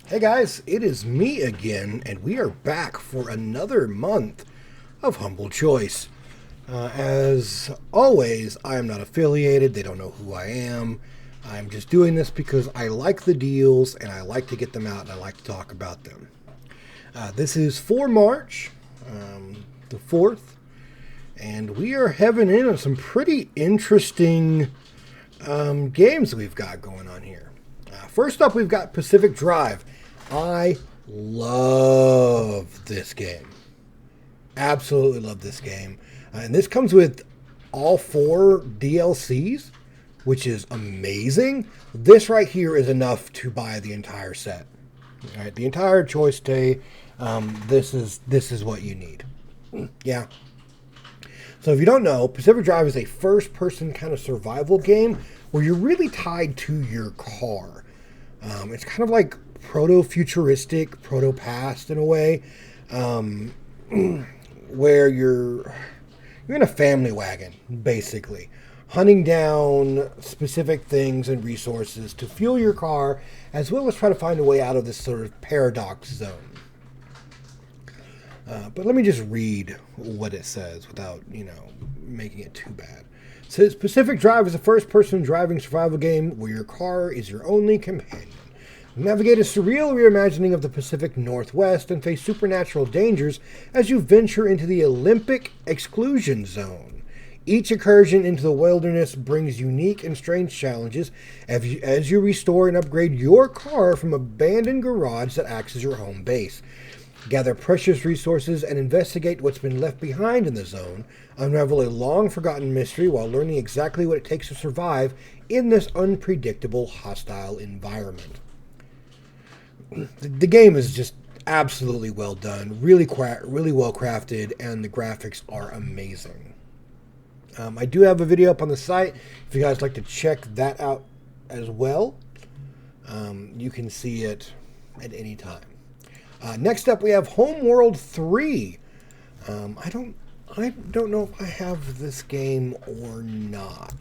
Hey guys, it is me again, and we are back for another month of Humble Choice. As always, I am not affiliated, they don't know who I am. I'm just doing this because I like the deals and I like to get them out and I like to talk about them. This is for March, the 4th, and we are having in on some pretty interesting games we've got going on here. First up, we've got Pacific Drive. I love this game. Absolutely love this game. And this comes with all 4 DLCs, which is amazing. This right here is enough to buy the entire set. All right, the entire choice day. This is what you need. Yeah. So if you don't know, Pacific Drive is a first-person kind of survival game where you're really tied to your car. It's kind of like proto-futuristic, proto-past in a way, where you're in a family wagon, basically, hunting down specific things and resources to fuel your car, as well as try to find a way out of this sort of paradox zone. But let me just read what it says without, making it too bad. It says, Pacific Drive is a first-person driving survival game where your car is your only companion. Navigate a surreal reimagining of the Pacific Northwest and face supernatural dangers as you venture into the Olympic Exclusion Zone. Each incursion into the wilderness brings unique and strange challenges as you restore and upgrade your car from an abandoned garage that acts as your home base. Gather precious resources and investigate what's been left behind in the zone. Unravel a long-forgotten mystery while learning exactly what it takes to survive in this unpredictable, hostile environment. The game is just absolutely well done, really well crafted, and the graphics are amazing. I do have a video up on the site if you guys like to check that out as well. You can see it at any time. Next up, we have Homeworld 3. I don't know if I have this game or not.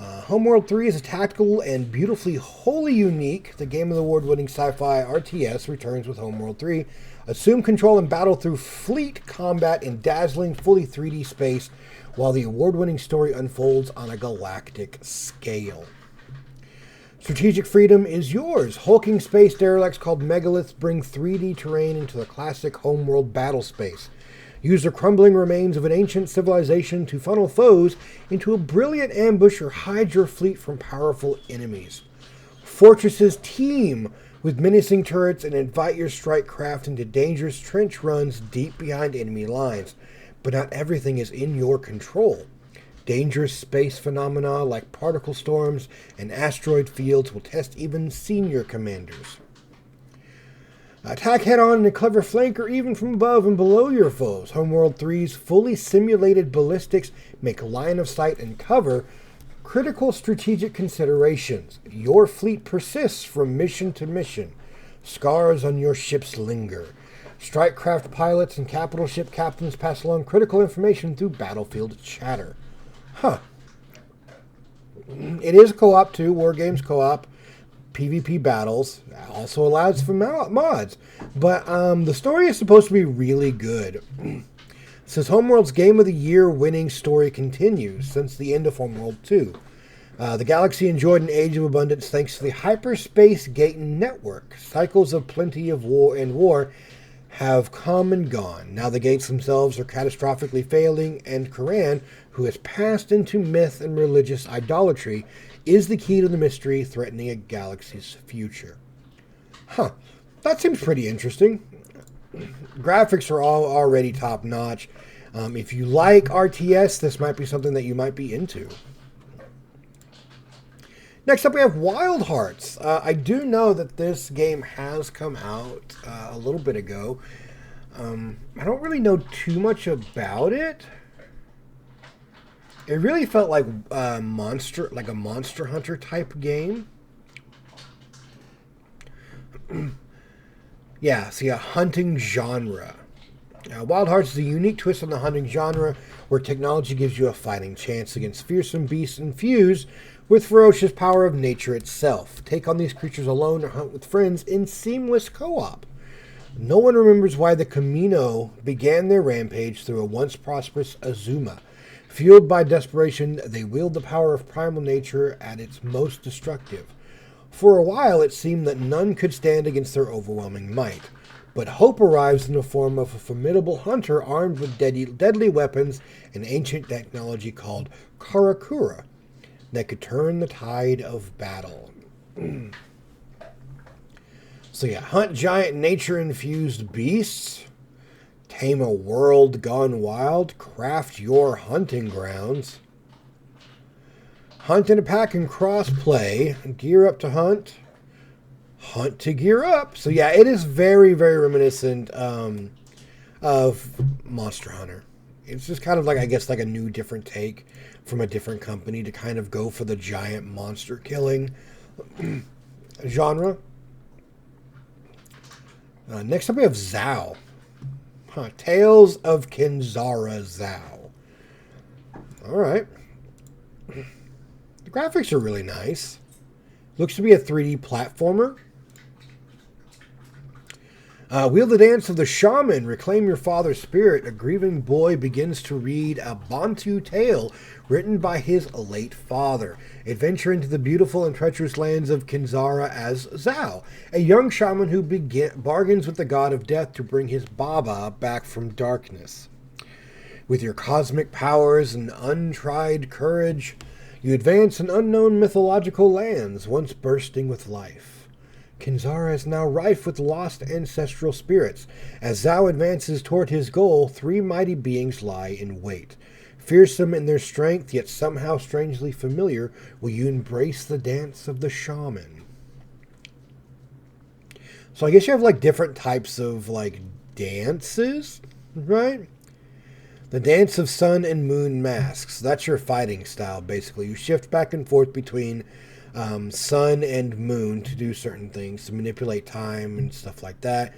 Homeworld 3 is a tactical and beautifully wholly unique. The Game of the Award-winning sci-fi RTS returns with Homeworld 3. Assume control and battle through fleet combat in dazzling, fully 3D space, while the award-winning story unfolds on a galactic scale. Strategic freedom is yours. Hulking space derelicts called megaliths bring 3D terrain into the classic Homeworld battle space. Use the crumbling remains of an ancient civilization to funnel foes into a brilliant ambush or hide your fleet from powerful enemies. Fortresses teem with menacing turrets and invite your strike craft into dangerous trench runs deep behind enemy lines. But not everything is in your control. Dangerous space phenomena like particle storms and asteroid fields will test even senior commanders. Attack head-on in a clever flank or even from above and below your foes. Homeworld 3's fully simulated ballistics make line of sight and cover critical strategic considerations. Your fleet persists from mission to mission. Scars on your ships linger. Strikecraft pilots and capital ship captains pass along critical information through battlefield chatter. It is co-op too, War Games co-op. PvP battles, also allows for mods. But the story is supposed to be really good. Says Homeworld's Game of the Year winning story continues since the end of Homeworld 2. The galaxy enjoyed an age of abundance thanks to the Hyperspace Gate network. Cycles of plenty of war have come and gone. Now the gates themselves are catastrophically failing, and Kuran, who has passed into myth and religious idolatry, is the key to the mystery threatening a galaxy's future. That seems pretty interesting. Graphics are all already top-notch. If you like RTS, this might be something that you might be into. Next up, we have Wild Hearts. I do know that this game has come out a little bit ago. I don't really know too much about it. It really felt like a Monster Hunter type game. Yeah, see, a hunting genre. Wild Hearts is a unique twist on the hunting genre, where technology gives you a fighting chance against fearsome beasts infused with ferocious power of nature itself. Take on these creatures alone or hunt with friends in seamless co-op. No one remembers why the Camino began their rampage through a once prosperous Azuma. Fueled by desperation, they wield the power of primal nature at its most destructive. For a while, it seemed that none could stand against their overwhelming might. But hope arrives in the form of a formidable hunter armed with deadly weapons and ancient technology called Karakura that could turn the tide of battle. So yeah, hunt giant nature-infused beasts, tame a world gone wild, craft your hunting grounds, hunt in a pack and cross-play, gear up to hunt, hunt to gear up. So yeah, it is very, very reminiscent of Monster Hunter. It's just kind of like, I guess, like a new, different take from a different company to kind of go for the giant monster killing genre. Next up we have Zao. Tales of Kinzara Zao. Alright. The graphics are really nice. Looks to be a 3D platformer. Wield the dance of the shaman. Reclaim your father's spirit. A grieving boy begins to read a Bantu tale written by his late father. Adventure into the beautiful and treacherous lands of Kinzara as Zao, a young shaman who bargains with the god of death to bring his Baba back from darkness. With your cosmic powers and untried courage, you advance in unknown mythological lands once bursting with life. Kinzara is now rife with lost ancestral spirits. As Zao advances toward his goal, three mighty beings lie in wait. Fearsome in their strength, yet somehow strangely familiar, will you embrace the dance of the shaman? So I guess you have like different types of like dances, right? The dance of sun and moon masks. That's your fighting style, basically. You shift back and forth between sun and moon to do certain things, to manipulate time and stuff like that.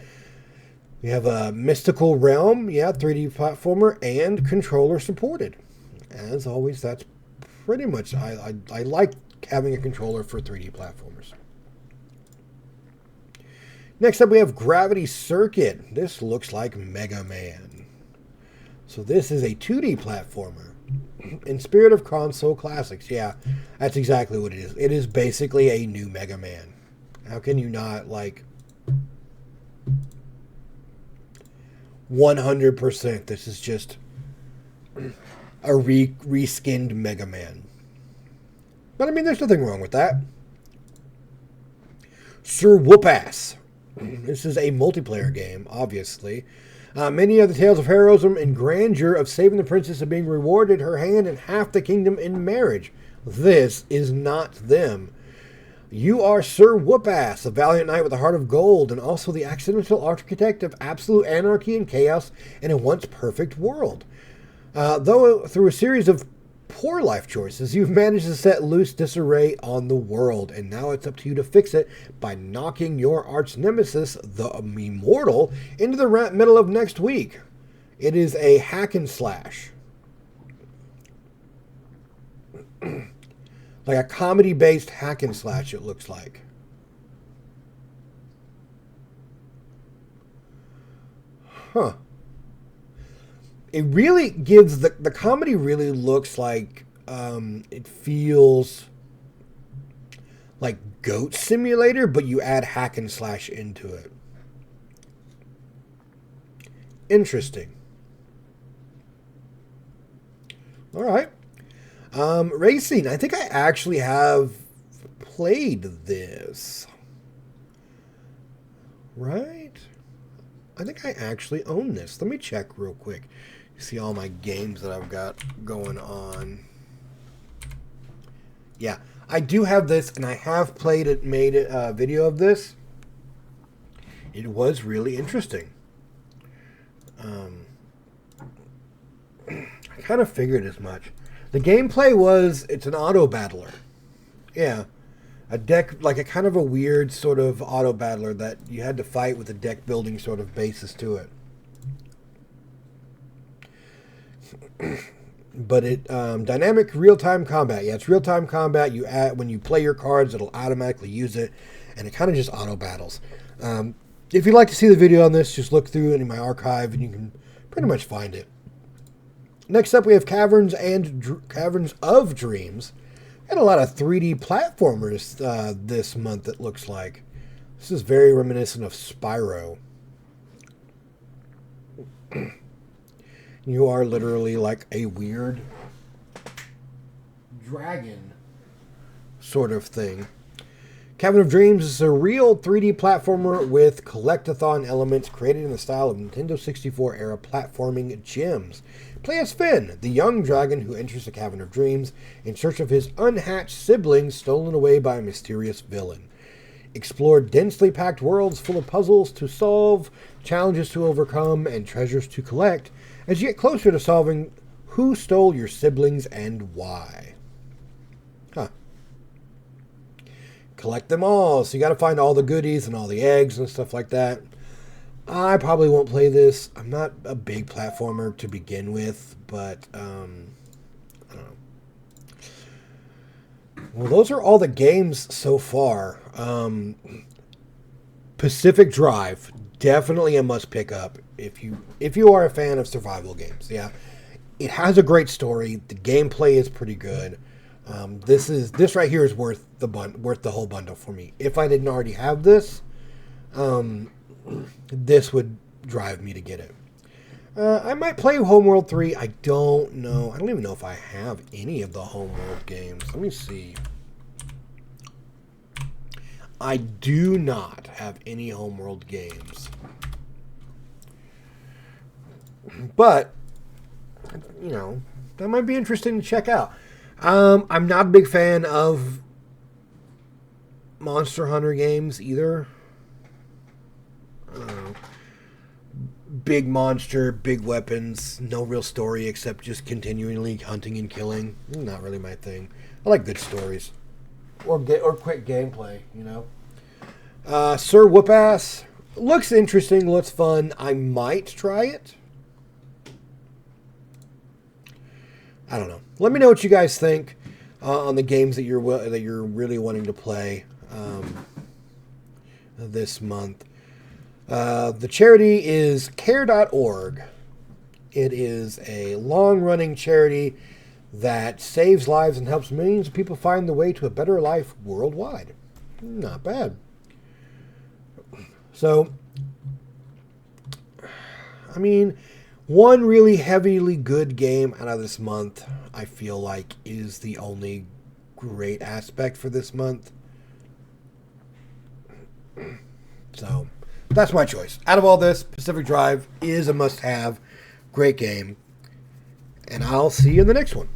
We have a mystical realm, 3D platformer, and controller supported. As always, that's pretty much, I like having a controller for 3D platformers. Next up we have Gravity Circuit. This looks like Mega Man. So this is a 2D platformer. In spirit of console classics, yeah, that's exactly what it is. It is basically a new Mega Man. How can you not, like, 100%, this is just a reskinned Mega Man. But I mean, there's nothing wrong with that. Sir Whoop-Ass. This is a multiplayer game, obviously. Many are the tales of heroism and grandeur, of saving the princess and being rewarded her hand and half the kingdom in marriage. This is not them. You are Sir Whoop-Ass, a valiant knight with a heart of gold, and also the accidental architect of absolute anarchy and chaos in a once perfect world. Though through a series of poor life choices, you've managed to set loose disarray on the world, and now it's up to you to fix it by knocking your arch nemesis, the Immortal, into the middle of next week. It is a hack and slash. Like a comedy-based hack and slash, it looks like. Huh. It really gives, the comedy really looks like, it feels like Goat Simulator, but you add hack and slash into it. Interesting. All right. Racing. I think I actually have played this. Right? I think I actually own this. Let me check real quick. See all my games that I've got going on. Yeah, I do have this, and I have played it, made a video of this. It was really interesting. I kind of figured as much. The gameplay was, it's an auto battler. Yeah. A deck, like a kind of a weird sort of auto battler that you had to fight with a deck building sort of basis to it. but it dynamic real-time combat. Yeah, it's real-time combat. You add when you play your cards, it'll automatically use it, and it kind of just auto battles. If you'd like to see the video on this, just look through it in my archive, and you can pretty much find it. Next up, we have Caverns of Dreams. And a lot of 3D platformers this month, it looks like. This is very reminiscent of Spyro. You are literally like a weird dragon sort of thing. Cavern of Dreams is a real 3D platformer with collectathon elements created in the style of Nintendo 64 era platforming gems. Play as Finn, the young dragon who enters the Cavern of Dreams in search of his unhatched siblings stolen away by a mysterious villain. Explore densely packed worlds full of puzzles to solve, challenges to overcome, and treasures to collect as you get closer to solving who stole your siblings and why. Huh. Collect them all, so you gotta find all the goodies and all the eggs and stuff like that. I probably won't play this. I'm not a big platformer to begin with, but I don't know. Well, those are all the games so far. Pacific Drive, definitely a must pick up if you are a fan of survival games. Yeah, it has a great story. The gameplay is pretty good. This right here is worth the whole bundle for me. If I didn't already have this, this would drive me to get it. I might play Homeworld 3. I don't know. I don't even know if I have any of the Homeworld games. Let me see. I do not have any Homeworld games. But, you know, that might be interesting to check out. I'm not a big fan of Monster Hunter games either. I don't know. Big monster, big weapons, no real story except just continually hunting and killing. Not really my thing. I like good stories. Or quick gameplay, you know. Sir Whoop-Ass. Looks interesting, looks fun. I might try it. I don't know. Let me know what you guys think on the games that you're really wanting to play this month. The charity is care.org. It is a long-running charity that saves lives and helps millions of people find the way to a better life worldwide. Not bad. So, I mean, one really heavily good game out of this month, I feel like, is the only great aspect for this month. So, that's my choice. Out of all this, Pacific Drive is a must-have. Great game. And I'll see you in the next one.